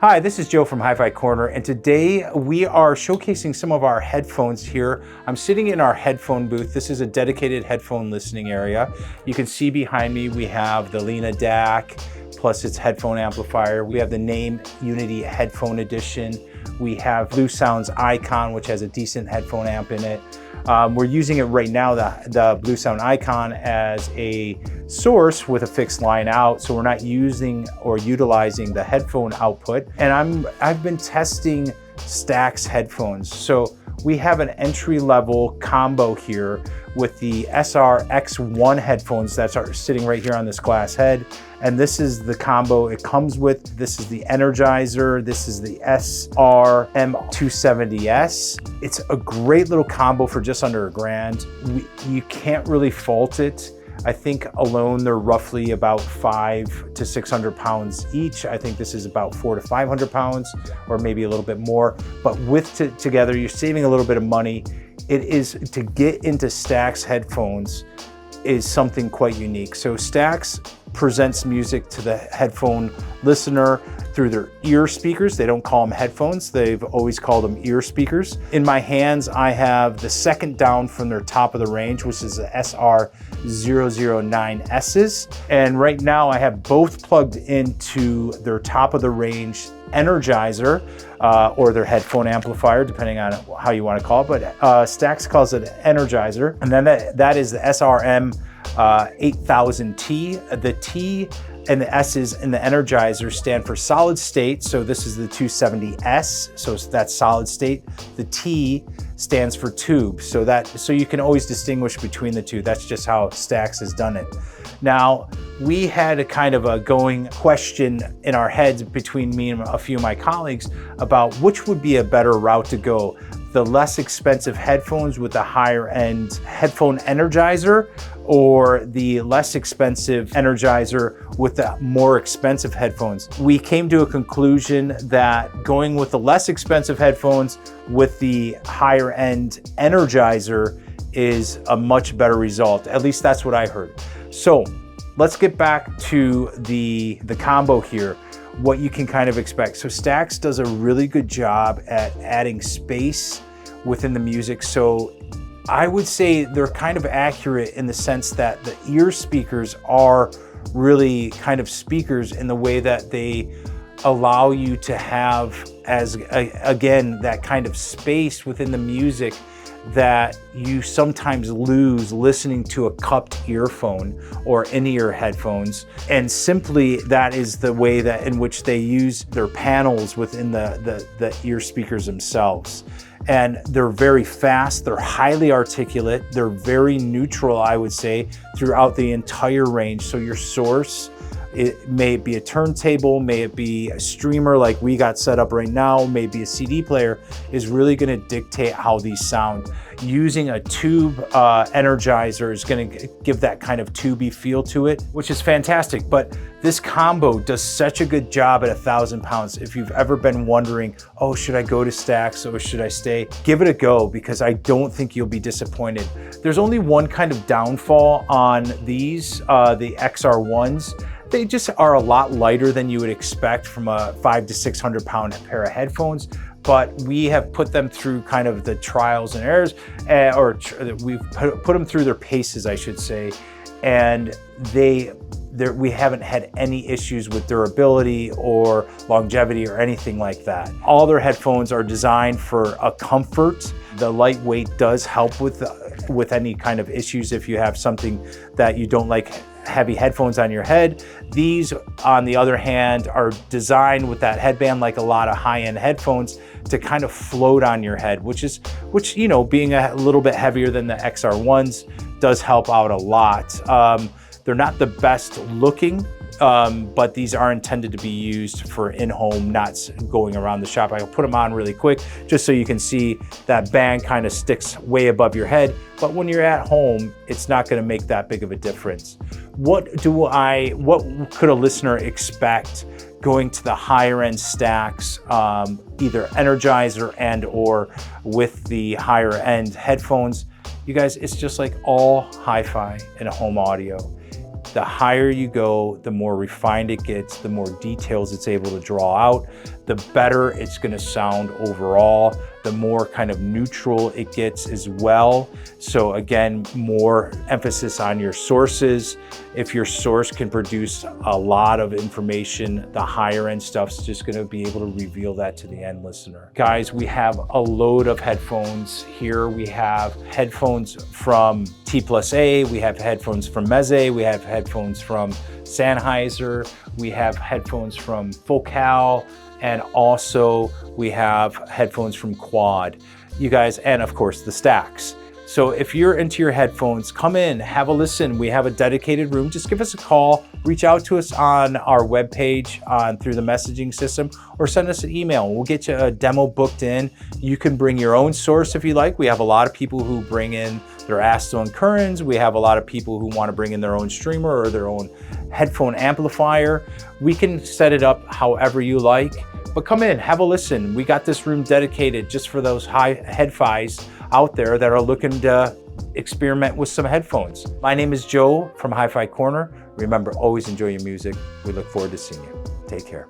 Hi, this is Joe from Hi-Fi Corner, and today we are showcasing some of our headphones here. I'm sitting in our headphone booth. This is a dedicated headphone listening area. You can see behind me we have the Lena DAC plus its headphone amplifier. We have the Name Unity Headphone Edition. We have Blue Sound's Icon, which has a decent headphone amp in it. We're using it right now, the Blue Sound Icon, as a source with a fixed line out, so we're not using or utilizing the headphone output. And I've been testing Stax headphones. So we have an entry-level combo here with the SR-X1 headphones that are sitting right here on this glass head. And this is the combo it comes with. This is the Energizer. This is the SR-M270S. It's a great little combo for just under $1,000. You can't really fault it. I think alone they're roughly about 500 to 600 pounds each. I think this is about 400 to 500 pounds, or maybe a little bit more. But together, you're saving a little bit of money. It is, to get into Stax headphones is something quite unique. So Stax presents music to the headphone listener through their ear speakers. They don't call them headphones. They've always called them ear speakers. In my hands, I have the second down from their top of the range, which is the SR-009Ss. And right now I have both plugged into their top of the range Energizer, or their headphone amplifier, depending on how you want to call it. But Stax calls it Energizer. And then that is the SRM 8000T. The T and the S's in the Energizer stand for solid state. So this is the 270S, so that's solid state. The T stands for tube. So you can always distinguish between the two. That's just how Stax has done it. Now, we had a kind of a going question in our heads between me and a few of my colleagues about which would be a better route to go. The less expensive headphones with the higher end headphone Energizer, or the less expensive Energizer with the more expensive headphones. We came to a conclusion that going with the less expensive headphones with the higher end Energizer is a much better result. At least that's what I heard. So let's get back to the combo here, what you can kind of expect. So Stax does a really good job at adding space within the music. So I would say they're kind of accurate in the sense that the ear speakers are really kind of speakers in the way that they allow you to have, again, that kind of space within the music that you sometimes lose listening to a cupped earphone or in-ear headphones. And simply that is the way that in which they use their panels within the ear speakers themselves. And they're very fast, they're highly articulate, they're very neutral, I would say, throughout the entire range. So your source, it may be a turntable, may it be a streamer like we got set up right now, maybe a CD player, is really gonna dictate how these sound. Using a tube Energizer is gonna give that kind of tubey feel to it, which is fantastic. But this combo does such a good job at 1,000 pounds. If you've ever been wondering, oh, should I go to Stax or should I stay? Give it a go, because I don't think you'll be disappointed. There's only one kind of downfall on these, the XR1s. They just are a lot lighter than you would expect from a 500 to 600 pound pair of headphones. But we have put them through kind of the trials and errors, we've put them through their paces, I should say. And we haven't had any issues with durability or longevity or anything like that. All their headphones are designed for a comfort. The lightweight does help with any kind of issues if you have something that you don't like heavy headphones on your head. These, on the other hand, are designed with that headband, like a lot of high-end headphones, to kind of float on your head, which you know, being a little bit heavier than the XR1s does help out a lot. They're not the best looking, but these are intended to be used for in-home, not going around the shop. I'll put them on really quick just so you can see that band kind of sticks way above your head. But when you're at home, it's not going to make that big of a difference. What could a listener expect going to the higher end Stax, either Energizer and or with the higher end headphones? You guys, it's just like all hi-fi and home audio. The higher you go, the more refined it gets, the more details it's able to draw out, the better it's going to sound overall, the more kind of neutral it gets as well. So again, more emphasis on your sources. If your source can produce a lot of information, the higher end stuff's just going to be able to reveal that to the end listener. Guys, we have a load of headphones here. We have headphones from T+A, we have headphones from Meze, we have headphones from Sennheiser, we have headphones from Focal, and also we have headphones from Quad. You guys, and of course the Stax. So if you're into your headphones, come in, have a listen. We have a dedicated room. Just give us a call, reach out to us on our webpage through the messaging system, or send us an email. We'll get you a demo booked in. You can bring your own source if you like. We have a lot of people who bring in their Aston Currents. We have a lot of people who want to bring in their own streamer or their own headphone amplifier. We can set it up however you like. But come in, have a listen. We got this room dedicated just for those hi-fis out there that are looking to experiment with some headphones. My name is Joe from Hi-Fi Corner. Remember, always enjoy your music. We look forward to seeing you. Take care.